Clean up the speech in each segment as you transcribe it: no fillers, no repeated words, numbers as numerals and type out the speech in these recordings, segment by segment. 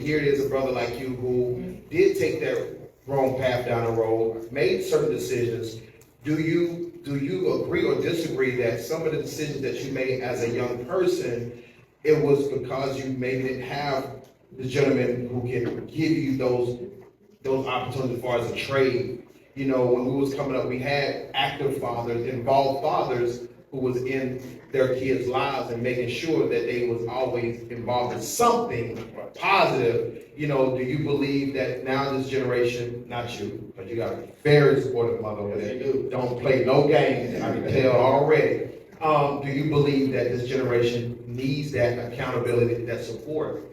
here it is a brother like you who did take that wrong path down the road, made certain decisions. Do you agree or disagree that some of the decisions that you made as a young person, it was because you maybe didn't have the gentleman who can give you those opportunities as far as a trade? You know, when we was coming up, we had active fathers, involved fathers who was in their kids' lives and making sure that they was always involved in something positive. You know, do you believe that now this generation, not you, but you got a very supportive mother over there, don't play no games, I can tell already. Do you believe that this generation needs that accountability, that support?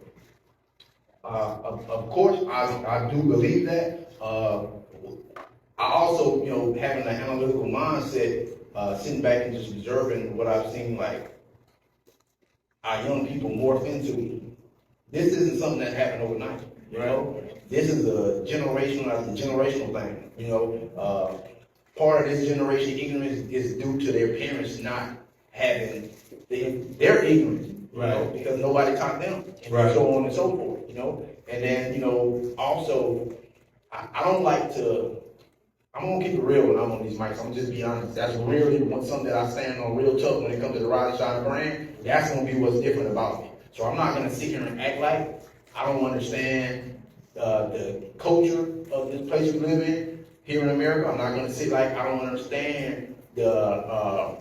Of course, I do believe that. I also, you know, having an analytical mindset, sitting back and just observing what I've seen, like, our young people morph into. This isn't something that happened overnight, you know? This is a generational thing, you know? Part of this generation ignorance is due to their parents not having their ignorance, you know, because nobody taught them, and so on and so forth, you know? And then, you know, also, I don't like to, I'm gonna keep it real when I'm on these mics. I'm gonna just be honest. That's really something that I stand on real tough when it comes to the Rise&Shine brand. That's gonna be what's different about me. So I'm not gonna sit here and act like I don't understand the culture of this place we live in here in America. I'm not gonna sit like I don't understand the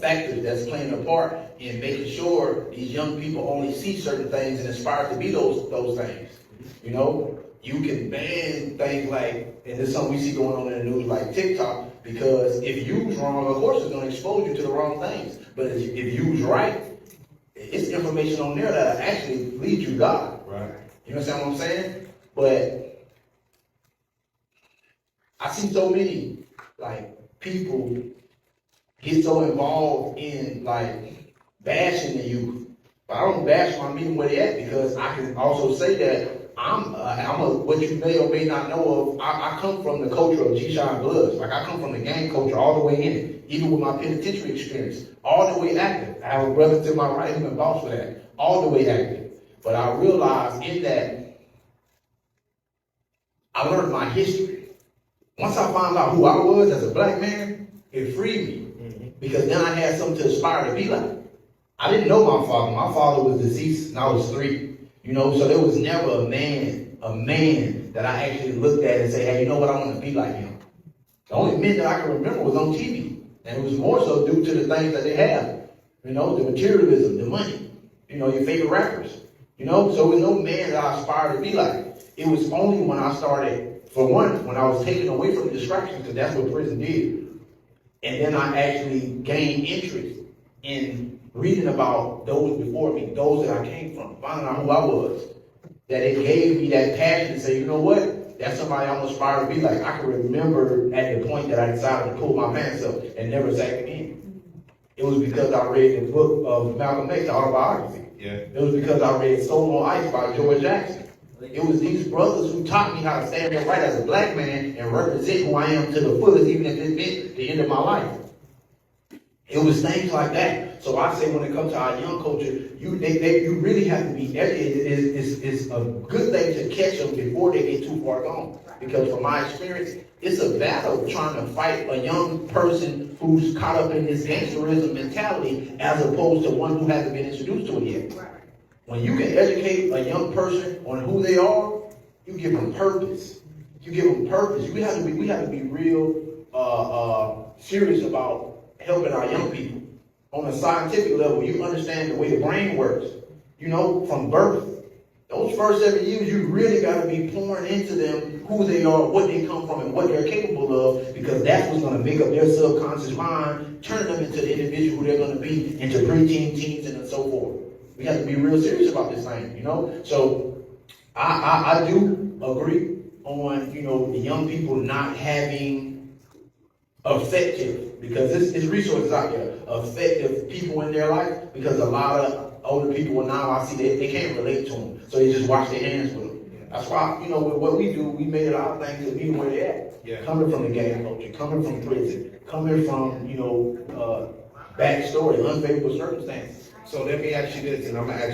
factors that's playing a part in making sure these young people only see certain things and aspire to be those things. You know, you can ban things like, and this is something we see going on in the news like TikTok, because if used wrong, of course it's going to expose you to the wrong things. But if used right, it's information on there that actually lead you to God. Right. You understand what I'm saying? But I see so many like people get so involved in like bashing the youth. But I don't bash my meeting where they at, because I can also say that what you may or may not know of, I come from the culture of G-Shine Bloods. Like, I come from the gang culture all the way in it, even with my penitentiary experience, all the way active. I have a brother to my right who's been boss for that, all the way active. But I realized in that, I learned my history. Once I found out who I was as a black man, it freed me, because then I had something to aspire to be like. I didn't know my father. My father was deceased and I was 3. You know, so there was never a man that I actually looked at and say, hey, you know what, I want to be like him. The only men that I can remember was on TV. And it was more so due to the things that they have. You know, the materialism, the money, you know, your favorite rappers. You know, so it was no man that I aspired to be like. It was only when I started, for one, when I was taken away from the distractions, because that's what prison did. And then I actually gained interest in reading about those before me, those that I came from, finding out who I was, that it gave me that passion to say, you know what, that's somebody I'm aspiring to be like. I can remember at the point that I decided to pull my pants up and never sat again. It was because I read the book of Malcolm X, the autobiography. Yeah. It was because I read Soul on Ice by George Jackson. It was these brothers who taught me how to stand there right as a black man and represent who I am to the fullest, even if it meant the end of my life. It was things like that. So I say when it comes to our young culture, you really have to be educated. It's a good thing to catch them before they get too far gone. Because from my experience, it's a battle trying to fight a young person who's caught up in this gangsterism mentality as opposed to one who hasn't been introduced to it yet. When you can educate a young person on who they are, you give them purpose. You give them purpose. We have to be real serious about helping our young people. On a scientific level, you understand the way the brain works. You know, from birth, those first 7 years, you really got to be pouring into them who they are, what they come from, and what they're capable of, because that's what's going to make up their subconscious mind, turn them into the individual who they're going to be, into preteen, teens, and so forth. We have to be real serious about this thing, you know? So I do agree on, you know, the young people not having effective, because there's resources out there, effective people in their life, because a lot of older people now I see they can't relate to them, so they just wash their hands with them. Yeah. That's why, you know, with what we do, we made it our thing to be where they're at. Yeah. Coming from the gang culture, coming from prison, coming from, you know, backstory, unfavorable circumstances. So let me ask you this, and I'm going to ask you